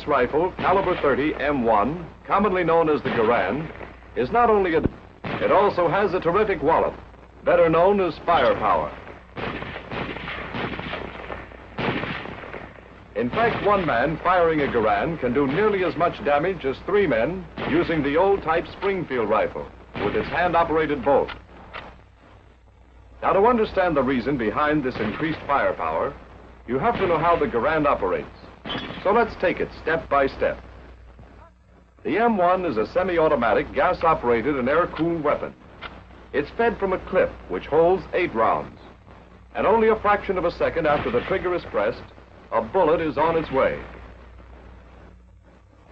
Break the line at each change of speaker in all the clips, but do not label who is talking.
This rifle, caliber 30 M1, commonly known as the Garand, is not only it also has a terrific wallop, better known as firepower. In fact, one man firing a Garand can do nearly as much damage as three men using the old-type Springfield rifle with its hand-operated bolt. Now, to understand the reason behind this increased firepower, you have to know how the Garand operates. So let's take it step by step. The M1 is a semi-automatic, gas-operated and air-cooled weapon. It's fed from a clip which holds 8 rounds. And only a fraction of a second after the trigger is pressed, a bullet is on its way.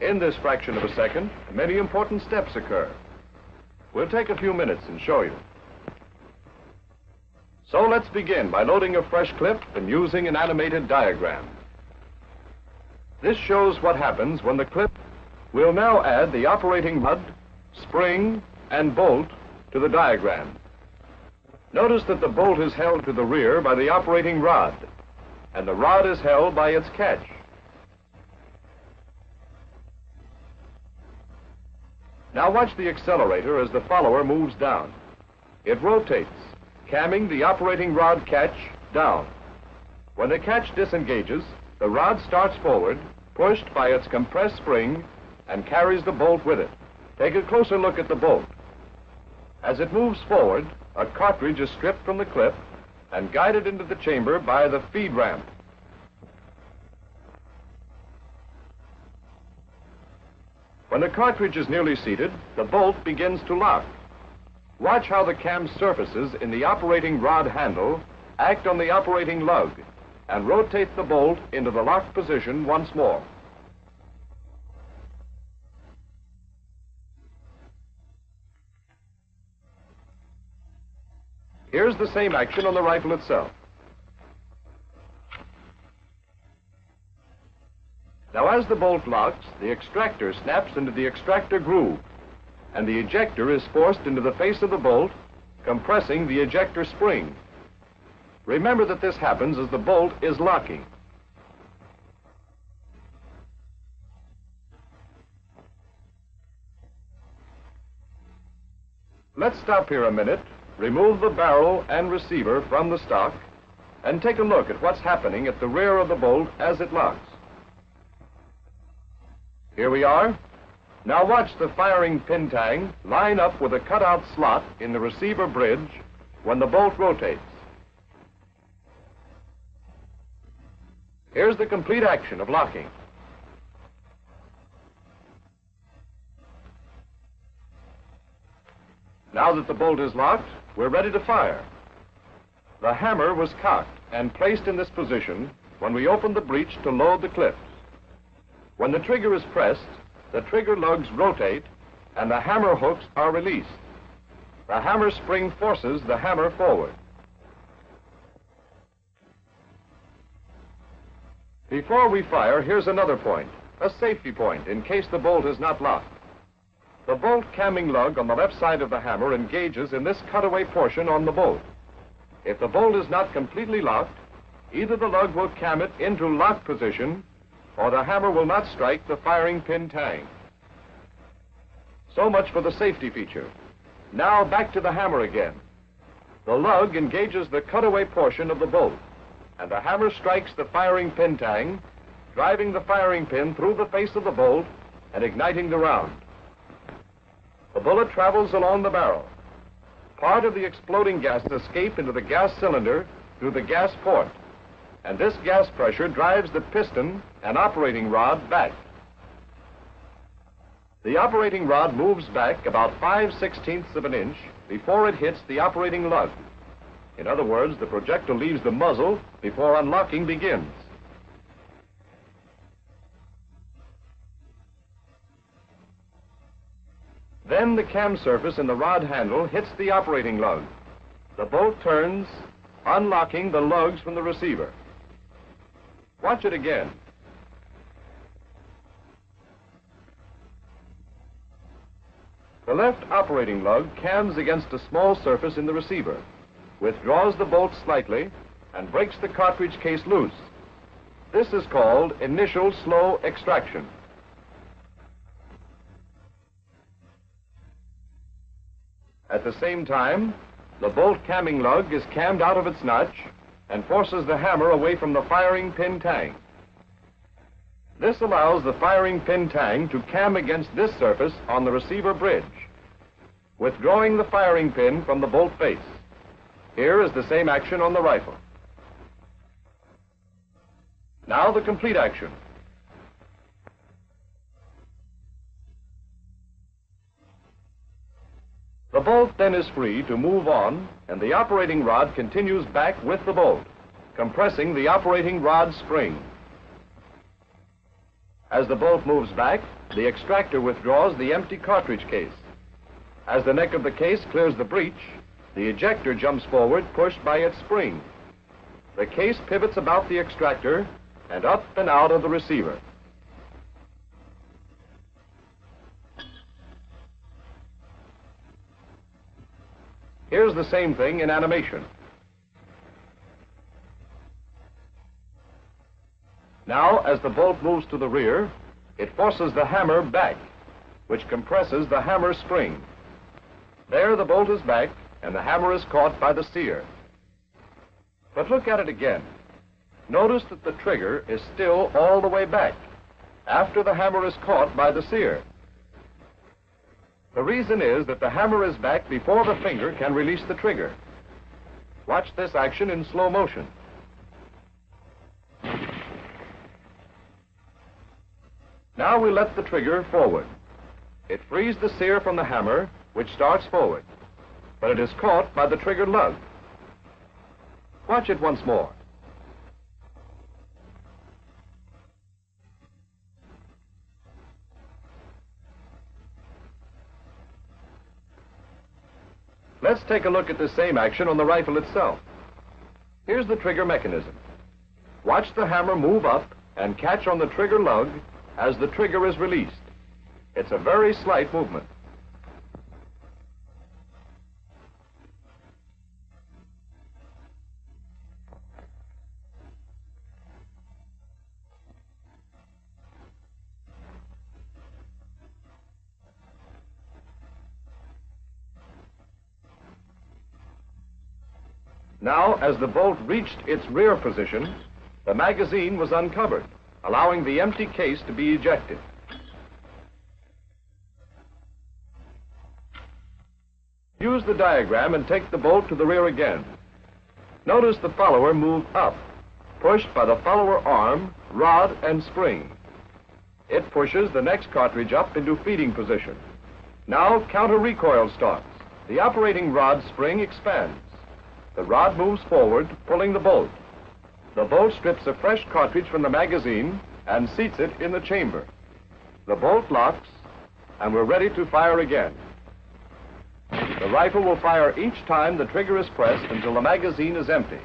In this fraction of a second, many important steps occur. We'll take a few minutes and show you. So let's begin by loading a fresh clip and using an animated diagram. This shows what happens when the clip. We'll now add the operating rod, spring, and bolt to the diagram. Notice that the bolt is held to the rear by the operating rod, and the rod is held by its catch. Now watch the accelerator as the follower moves down. It rotates, camming the operating rod catch down. When the catch disengages, the rod starts forward, pushed by its compressed spring, and carries the bolt with it. Take a closer look at the bolt. As it moves forward, a cartridge is stripped from the clip and guided into the chamber by the feed ramp. When the cartridge is nearly seated, the bolt begins to lock. Watch how the cam surfaces in the operating rod handle act on the operating lug and rotate the bolt into the locked position once more. Here's the same action on the rifle itself. Now, as the bolt locks, the extractor snaps into the extractor groove, and the ejector is forced into the face of the bolt, compressing the ejector spring. Remember that this happens as the bolt is locking. Let's stop here a minute, remove the barrel and receiver from the stock, and take a look at what's happening at the rear of the bolt as it locks. Here we are. Now watch the firing pin tang line up with a cutout slot in the receiver bridge when the bolt rotates. Here's the complete action of locking. Now that the bolt is locked, we're ready to fire. The hammer was cocked and placed in this position when we opened the breech to load the clips. When the trigger is pressed, the trigger lugs rotate and the hammer hooks are released. The hammer spring forces the hammer forward. Before we fire, here's another point, a safety point in case the bolt is not locked. The bolt camming lug on the left side of the hammer engages in this cutaway portion on the bolt. If the bolt is not completely locked, either the lug will cam it into lock position or the hammer will not strike the firing pin tang. So much for the safety feature. Now back to the hammer again. The lug engages the cutaway portion of the bolt, and the hammer strikes the firing pin tang, driving the firing pin through the face of the bolt and igniting the round. The bullet travels along the barrel. Part of the exploding gas escapes into the gas cylinder through the gas port, and this gas pressure drives the piston and operating rod back. The operating rod moves back about 5/16 of an inch before it hits the operating lug. In other words, the projectile leaves the muzzle before unlocking begins. Then the cam surface in the rod handle hits the operating lug. The bolt turns, unlocking the lugs from the receiver. Watch it again. The left operating lug cams against a small surface in the receiver, withdraws the bolt slightly, and breaks the cartridge case loose. This is called initial slow extraction. At the same time, the bolt camming lug is cammed out of its notch and forces the hammer away from the firing pin tang. This allows the firing pin tang to cam against this surface on the receiver bridge, withdrawing the firing pin from the bolt face. Here is the same action on the rifle. Now the complete action. The bolt then is free to move on, and the operating rod continues back with the bolt, compressing the operating rod spring. As the bolt moves back, the extractor withdraws the empty cartridge case. As the neck of the case clears the breech, the ejector jumps forward, pushed by its spring. The case pivots about the extractor and up and out of the receiver. Here's the same thing in animation. Now, as the bolt moves to the rear, it forces the hammer back, which compresses the hammer spring. There the bolt is back, and the hammer is caught by the sear. But look at it again. Notice that the trigger is still all the way back, after the hammer is caught by the sear. The reason is that the hammer is back before the finger can release the trigger. Watch this action in slow motion. Now we let the trigger forward. It frees the sear from the hammer, which starts forward, but it is caught by the trigger lug. Watch it once more. Let's take a look at the same action on the rifle itself. Here's the trigger mechanism. Watch the hammer move up and catch on the trigger lug as the trigger is released. It's a very slight movement. Now, as the bolt reached its rear position, the magazine was uncovered, allowing the empty case to be ejected. Use the diagram and take the bolt to the rear again. Notice the follower move up, pushed by the follower arm, rod, and spring. It pushes the next cartridge up into feeding position. Now counter recoil starts. The operating rod spring expands. The rod moves forward, pulling the bolt. The bolt strips a fresh cartridge from the magazine and seats it in the chamber. The bolt locks, and we're ready to fire again. The rifle will fire each time the trigger is pressed until the magazine is empty.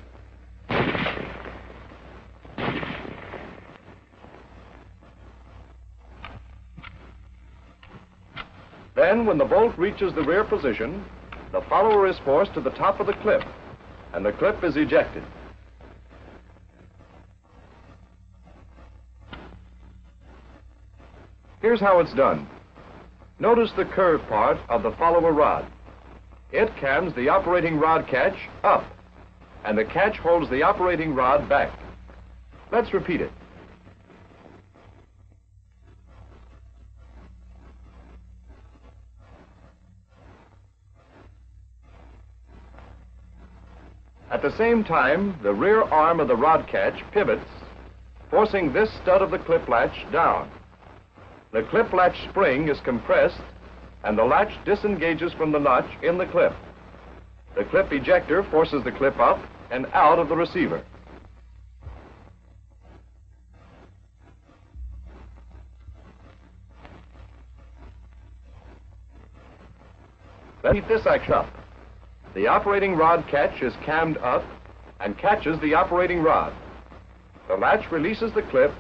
Then, when the bolt reaches the rear position, the follower is forced to the top of the clip, and the clip is ejected. Here's how it's done. Notice the curved part of the follower rod. It cams the operating rod catch up, and the catch holds the operating rod back. Let's repeat it. At the same time, the rear arm of the rod catch pivots, forcing this stud of the clip latch down. The clip latch spring is compressed, and the latch disengages from the notch in the clip. The clip ejector forces the clip up and out of the receiver. Let's keep this action up. The operating rod catch is cammed up and catches the operating rod. The latch releases the clip,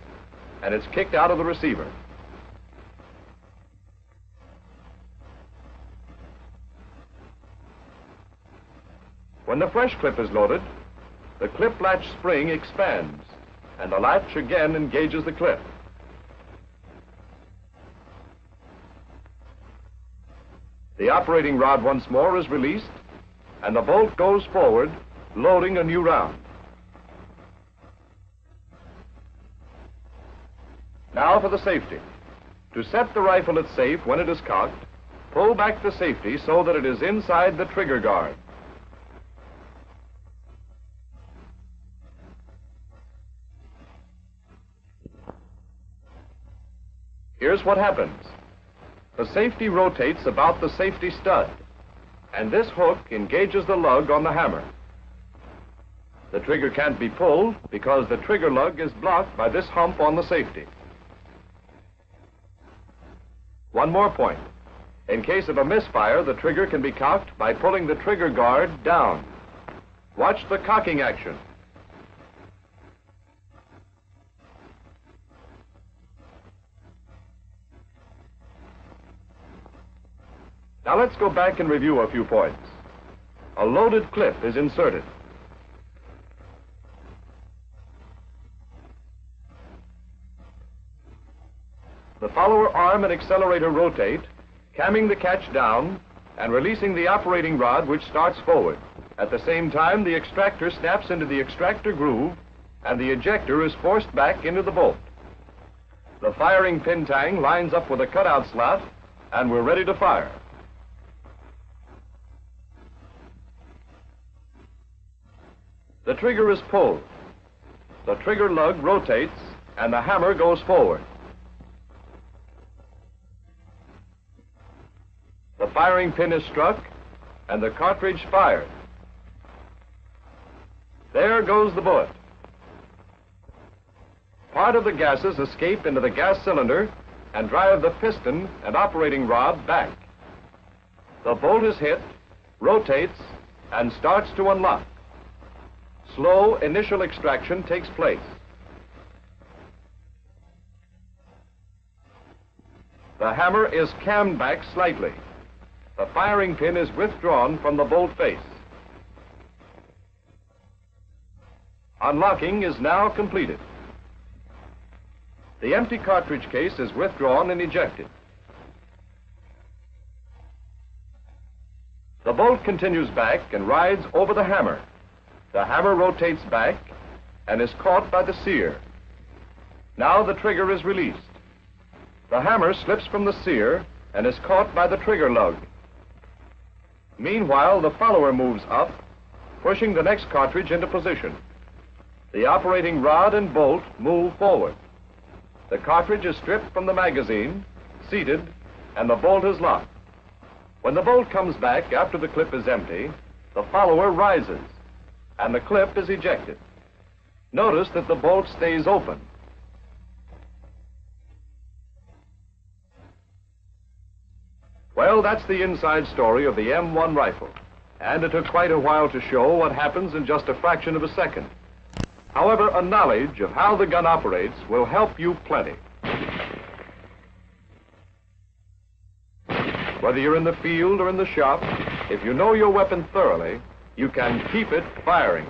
and it's kicked out of the receiver. When the fresh clip is loaded, the clip latch spring expands, and the latch again engages the clip. . The operating rod once more is released, and the bolt goes forward, loading a new round. Now for the safety. To set the rifle at safe when it is cocked, pull back the safety so that it is inside the trigger guard. Here's what happens. The safety rotates about the safety stud, and this hook engages the lug on the hammer. The trigger can't be pulled because the trigger lug is blocked by this hump on the safety. One more point. In case of a misfire, the trigger can be cocked by pulling the trigger guard down. Watch the cocking action. Now let's go back and review a few points. A loaded clip is inserted. The follower arm and accelerator rotate, camming the catch down and releasing the operating rod, which starts forward. At the same time, the extractor snaps into the extractor groove and the ejector is forced back into the bolt. The firing pin tang lines up with a cutout slot and we're ready to fire. The trigger is pulled. The trigger lug rotates and the hammer goes forward. The firing pin is struck and the cartridge fired. There goes the bullet. Part of the gases escape into the gas cylinder and drive the piston and operating rod back. The bolt is hit, rotates, and starts to unlock. Slow initial extraction takes place. The hammer is cammed back slightly. The firing pin is withdrawn from the bolt face. Unlocking is now completed. The empty cartridge case is withdrawn and ejected. The bolt continues back and rides over the hammer. The hammer rotates back and is caught by the sear. Now the trigger is released. The hammer slips from the sear and is caught by the trigger lug. Meanwhile, the follower moves up, pushing the next cartridge into position. The operating rod and bolt move forward. The cartridge is stripped from the magazine, seated, and the bolt is locked. When the bolt comes back after the clip is empty, the follower rises, and the clip is ejected. Notice that the bolt stays open. Well, that's the inside story of the M1 rifle, and it took quite a while to show what happens in just a fraction of a second. However, a knowledge of how the gun operates will help you plenty. Whether you're in the field or in the shop, if you know your weapon thoroughly, you can keep it firing.